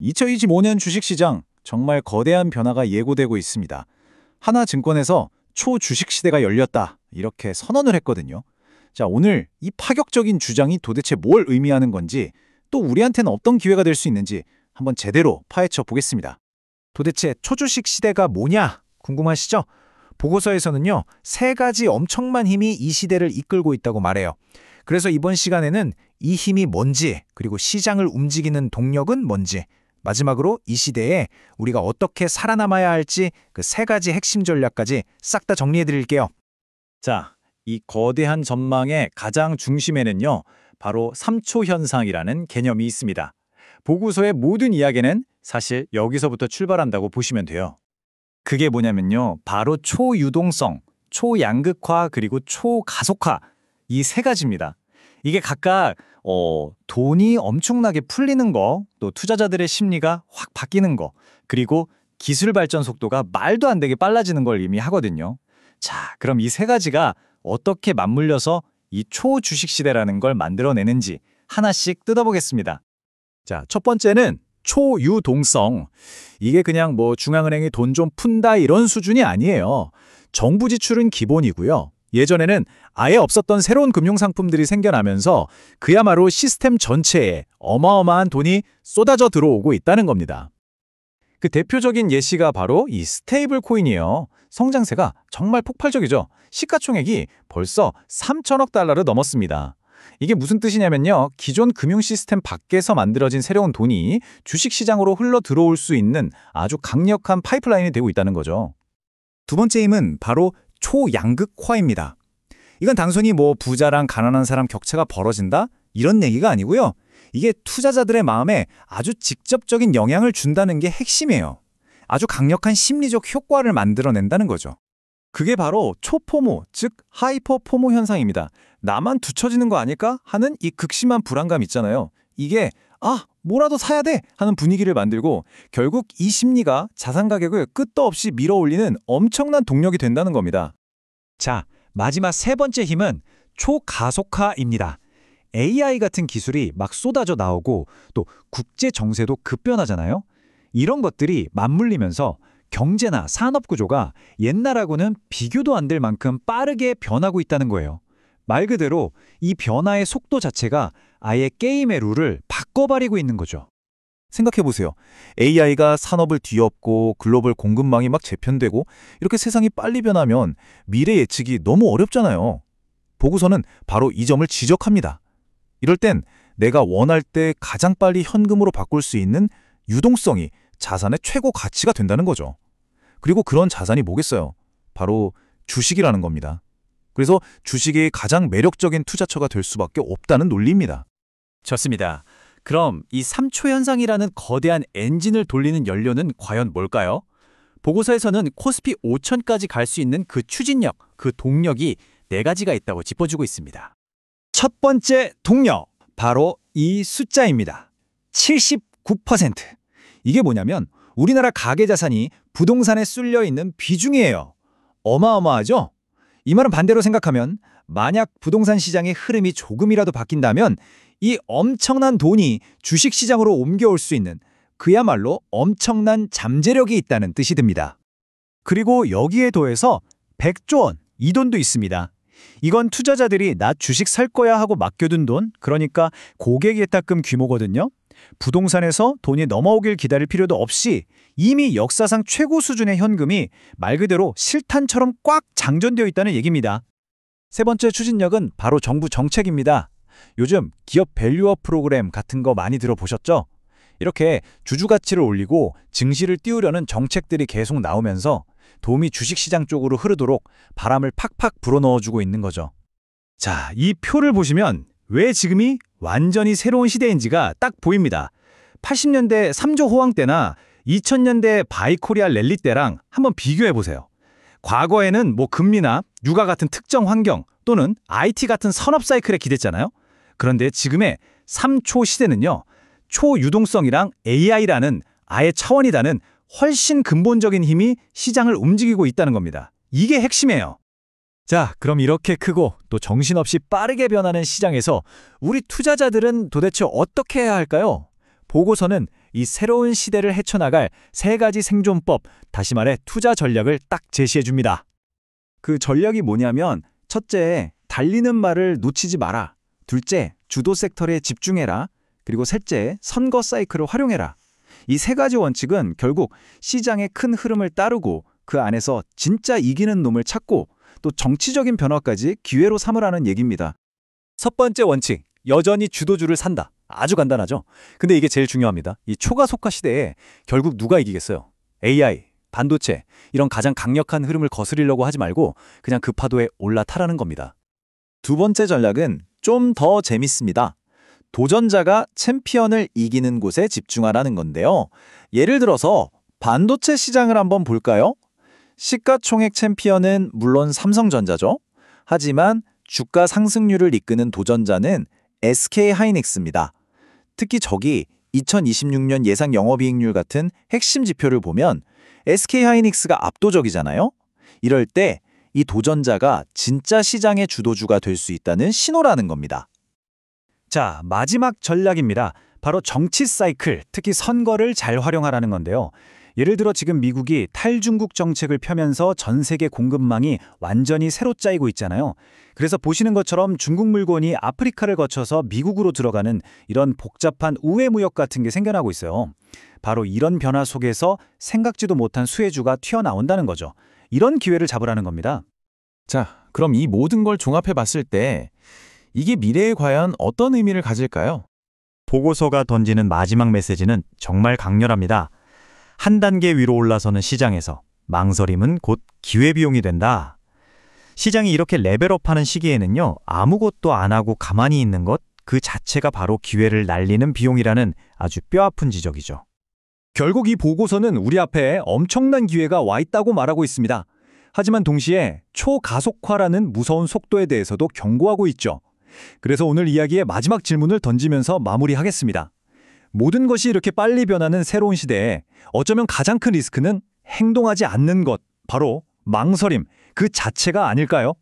2025년 주식시장 정말 거대한 변화가 예고되고 있습니다. 하나증권에서 초주식 시대가 열렸다 이렇게 선언을 했거든요. 자, 오늘 이 파격적인 주장이 도대체 뭘 의미하는 건지 또 우리한테는 어떤 기회가 될 수 있는지 한번 제대로 파헤쳐 보겠습니다. 도대체 초주식 시대가 뭐냐 궁금하시죠? 보고서에서는요, 세 가지 엄청난 힘이 이 시대를 이끌고 있다고 말해요. 그래서 이번 시간에는 이 힘이 뭔지, 그리고 시장을 움직이는 동력은 뭔지, 마지막으로 이 시대에 우리가 어떻게 살아남아야 할지 그 세 가지 핵심 전략까지 싹 다 정리해 드릴게요. 자, 이 거대한 전망의 가장 중심에는요, 바로 3초 현상이라는 개념이 있습니다. 보고서의 모든 이야기는 사실 여기서부터 출발한다고 보시면 돼요. 그게 뭐냐면요, 바로 초유동성, 초양극화, 그리고 초가속화 이 세 가지입니다. 이게 각각 돈이 엄청나게 풀리는 거, 또 투자자들의 심리가 확 바뀌는 거, 그리고 기술 발전 속도가 말도 안 되게 빨라지는 걸 의미하거든요. 자, 그럼 이 세 가지가 어떻게 맞물려서 이 초주식 시대라는 걸 만들어내는지 하나씩 뜯어보겠습니다. 자, 첫 번째는 초유동성. 이게 그냥 뭐 중앙은행이 돈 좀 푼다 이런 수준이 아니에요. 정부 지출은 기본이고요. 예전에는 아예 없었던 새로운 금융상품들이 생겨나면서 그야말로 시스템 전체에 어마어마한 돈이 쏟아져 들어오고 있다는 겁니다. 그 대표적인 예시가 바로 이 스테이블 코인이에요. 성장세가 정말 폭발적이죠. 시가총액이 벌써 3천억 달러를 넘었습니다. 이게 무슨 뜻이냐면요, 기존 금융 시스템 밖에서 만들어진 새로운 돈이 주식시장으로 흘러 들어올 수 있는 아주 강력한 파이프라인이 되고 있다는 거죠. 두 번째 힘은 바로 초양극화입니다. 이건 단순히 뭐 부자랑 가난한 사람 격차가 벌어진다? 이런 얘기가 아니고요. 이게 투자자들의 마음에 아주 직접적인 영향을 준다는 게 핵심이에요. 아주 강력한 심리적 효과를 만들어낸다는 거죠. 그게 바로 초포모, 즉 하이퍼포모 현상입니다. 나만 뒤처지는 거 아닐까 하는 이 극심한 불안감 있잖아요. 이게 뭐라도 사야 돼 하는 분위기를 만들고 결국 이 심리가 자산 가격을 끝도 없이 밀어올리는 엄청난 동력이 된다는 겁니다. 자, 마지막 세 번째 힘은 초가속화입니다. AI 같은 기술이 막 쏟아져 나오고 또 국제 정세도 급변하잖아요. 이런 것들이 맞물리면서 경제나 산업 구조가 옛날하고는 비교도 안 될 만큼 빠르게 변하고 있다는 거예요. 말 그대로 이 변화의 속도 자체가 아예 게임의 룰을 바꿔버리고 있는 거죠. 생각해보세요. AI가 산업을 뒤엎고 글로벌 공급망이 막 재편되고 이렇게 세상이 빨리 변하면 미래 예측이 너무 어렵잖아요. 보고서는 바로 이 점을 지적합니다. 이럴 땐 내가 원할 때 가장 빨리 현금으로 바꿀 수 있는 유동성이 자산의 최고 가치가 된다는 거죠. 그리고 그런 자산이 뭐겠어요? 바로 주식이라는 겁니다. 그래서 주식이 가장 매력적인 투자처가 될 수밖에 없다는 논리입니다. 좋습니다. 그럼 이 3초 현상이라는 거대한 엔진을 돌리는 연료는 과연 뭘까요? 보고서에서는 코스피 5천까지 갈 수 있는 그 추진력, 그 동력이 네 가지가 있다고 짚어주고 있습니다. 첫 번째 동력, 바로 이 숫자입니다. 79%. 이게 뭐냐면 우리나라 가계자산이 부동산에 쏠려 있는 비중이에요. 어마어마하죠? 이 말은 반대로 생각하면 만약 부동산 시장의 흐름이 조금이라도 바뀐다면 이 엄청난 돈이 주식시장으로 옮겨올 수 있는 그야말로 엄청난 잠재력이 있다는 뜻이 듭니다. 그리고 여기에 더해서 100조 원, 이 돈도 있습니다. 이건 투자자들이 나 주식 살 거야 하고 맡겨둔 돈, 그러니까 고객예탁금 규모거든요. 부동산에서 돈이 넘어오길 기다릴 필요도 없이 이미 역사상 최고 수준의 현금이 말 그대로 실탄처럼 꽉 장전되어 있다는 얘기입니다. 세 번째 추진력은 바로 정부 정책입니다. 요즘 기업 밸류업 프로그램 같은 거 많이 들어보셨죠? 이렇게 주주 가치를 올리고 증시를 띄우려는 정책들이 계속 나오면서 돈이 주식시장 쪽으로 흐르도록 바람을 팍팍 불어넣어주고 있는 거죠. 자, 이 표를 보시면 왜 지금이 완전히 새로운 시대인지가 딱 보입니다. 80년대 3조 호황 때나 2000년대 바이코리아 랠리 때랑 한번 비교해보세요. 과거에는 뭐 금리나 육아 같은 특정 환경 또는 IT 같은 산업 사이클에 기댔잖아요. 그런데 지금의 3초 시대는요, 초유동성이랑 AI라는 아예 차원이 다른 훨씬 근본적인 힘이 시장을 움직이고 있다는 겁니다. 이게 핵심이에요. 자, 그럼 이렇게 크고 또 정신없이 빠르게 변하는 시장에서 우리 투자자들은 도대체 어떻게 해야 할까요? 보고서는 이 새로운 시대를 헤쳐나갈 3가지 생존법, 다시 말해 투자 전략을 딱 제시해 줍니다. 그 전략이 뭐냐면 첫째, 달리는 말을 놓치지 마라. 둘째, 주도 섹터에 집중해라. 그리고 셋째, 선거 사이클을 활용해라. 이 3가지 원칙은 결국 시장의 큰 흐름을 따르고 그 안에서 진짜 이기는 놈을 찾고 또 정치적인 변화까지 기회로 삼으라는 얘기입니다. 첫 번째 원칙, 여전히 주도주를 산다. 아주 간단하죠. 근데 이게 제일 중요합니다. 이 초가속화 시대에 결국 누가 이기겠어요? AI, 반도체, 이런 가장 강력한 흐름을 거스리려고 하지 말고 그냥 그 파도에 올라타라는 겁니다. 두 번째 전략은 좀 더 재밌습니다. 도전자가 챔피언을 이기는 곳에 집중하라는 건데요. 예를 들어서 반도체 시장을 한번 볼까요? 시가총액 챔피언은 물론 삼성전자죠. 하지만 주가 상승률을 이끄는 도전자는 SK하이닉스입니다. 특히 저기 2026년 예상 영업이익률 같은 핵심 지표를 보면 SK하이닉스가 압도적이잖아요. 이럴 때 이 도전자가 진짜 시장의 주도주가 될 수 있다는 신호라는 겁니다. 자, 마지막 전략입니다. 바로 정치 사이클, 특히 선거를 잘 활용하라는 건데요. 예를 들어 지금 미국이 탈중국 정책을 펴면서 전 세계 공급망이 완전히 새로 짜이고 있잖아요. 그래서 보시는 것처럼 중국 물건이 아프리카를 거쳐서 미국으로 들어가는 이런 복잡한 우회 무역 같은 게 생겨나고 있어요. 바로 이런 변화 속에서 생각지도 못한 수혜주가 튀어나온다는 거죠. 이런 기회를 잡으라는 겁니다. 자, 그럼 이 모든 걸 종합해 봤을 때 이게 미래에 과연 어떤 의미를 가질까요? 보고서가 던지는 마지막 메시지는 정말 강렬합니다. 한 단계 위로 올라서는 시장에서 망설임은 곧 기회비용이 된다. 시장이 이렇게 레벨업하는 시기에는요, 아무것도 안 하고 가만히 있는 것, 그 자체가 바로 기회를 날리는 비용이라는 아주 뼈아픈 지적이죠. 결국 이 보고서는 우리 앞에 엄청난 기회가 와 있다고 말하고 있습니다. 하지만 동시에 초가속화라는 무서운 속도에 대해서도 경고하고 있죠. 그래서 오늘 이야기의 마지막 질문을 던지면서 마무리하겠습니다. 모든 것이 이렇게 빨리 변하는 새로운 시대에 어쩌면 가장 큰 리스크는 행동하지 않는 것, 바로 망설임, 그 자체가 아닐까요?